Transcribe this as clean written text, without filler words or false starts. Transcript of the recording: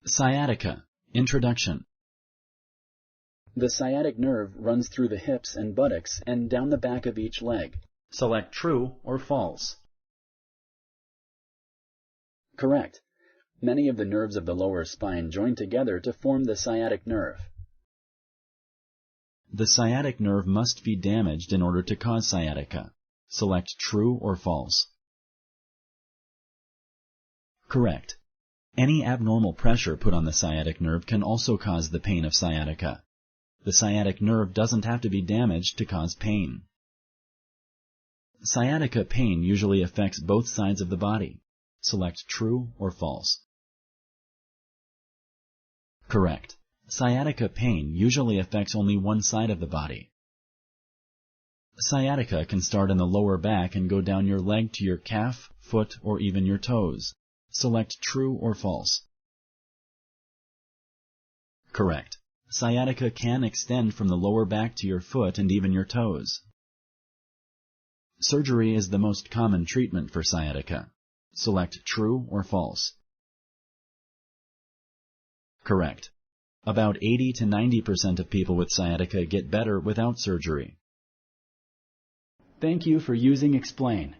Sciatica. Introduction. The sciatic nerve runs through the hips and buttocks and down the back of each leg. Select true or false. Correct. Many of the nerves of the lower spine join together to form the sciatic nerve. The sciatic nerve must be damaged in order to cause sciatica. Select true or false. Correct. Any abnormal pressure put on the sciatic nerve can also cause the pain of sciatica. The sciatic nerve doesn't have to be damaged to cause pain. Sciatica pain usually affects both sides of the body. Select true or false. Correct. Sciatica pain usually affects only one side of the body. Sciatica can start in the lower back and go down your leg to your calf, foot, or even your toes. Select true or false. Correct. Sciatica can extend from the lower back to your foot and even your toes. Surgery is the most common treatment for sciatica. Select true or false. Correct. About 80 to 90% of people with sciatica get better without surgery. Thank you for using Explain.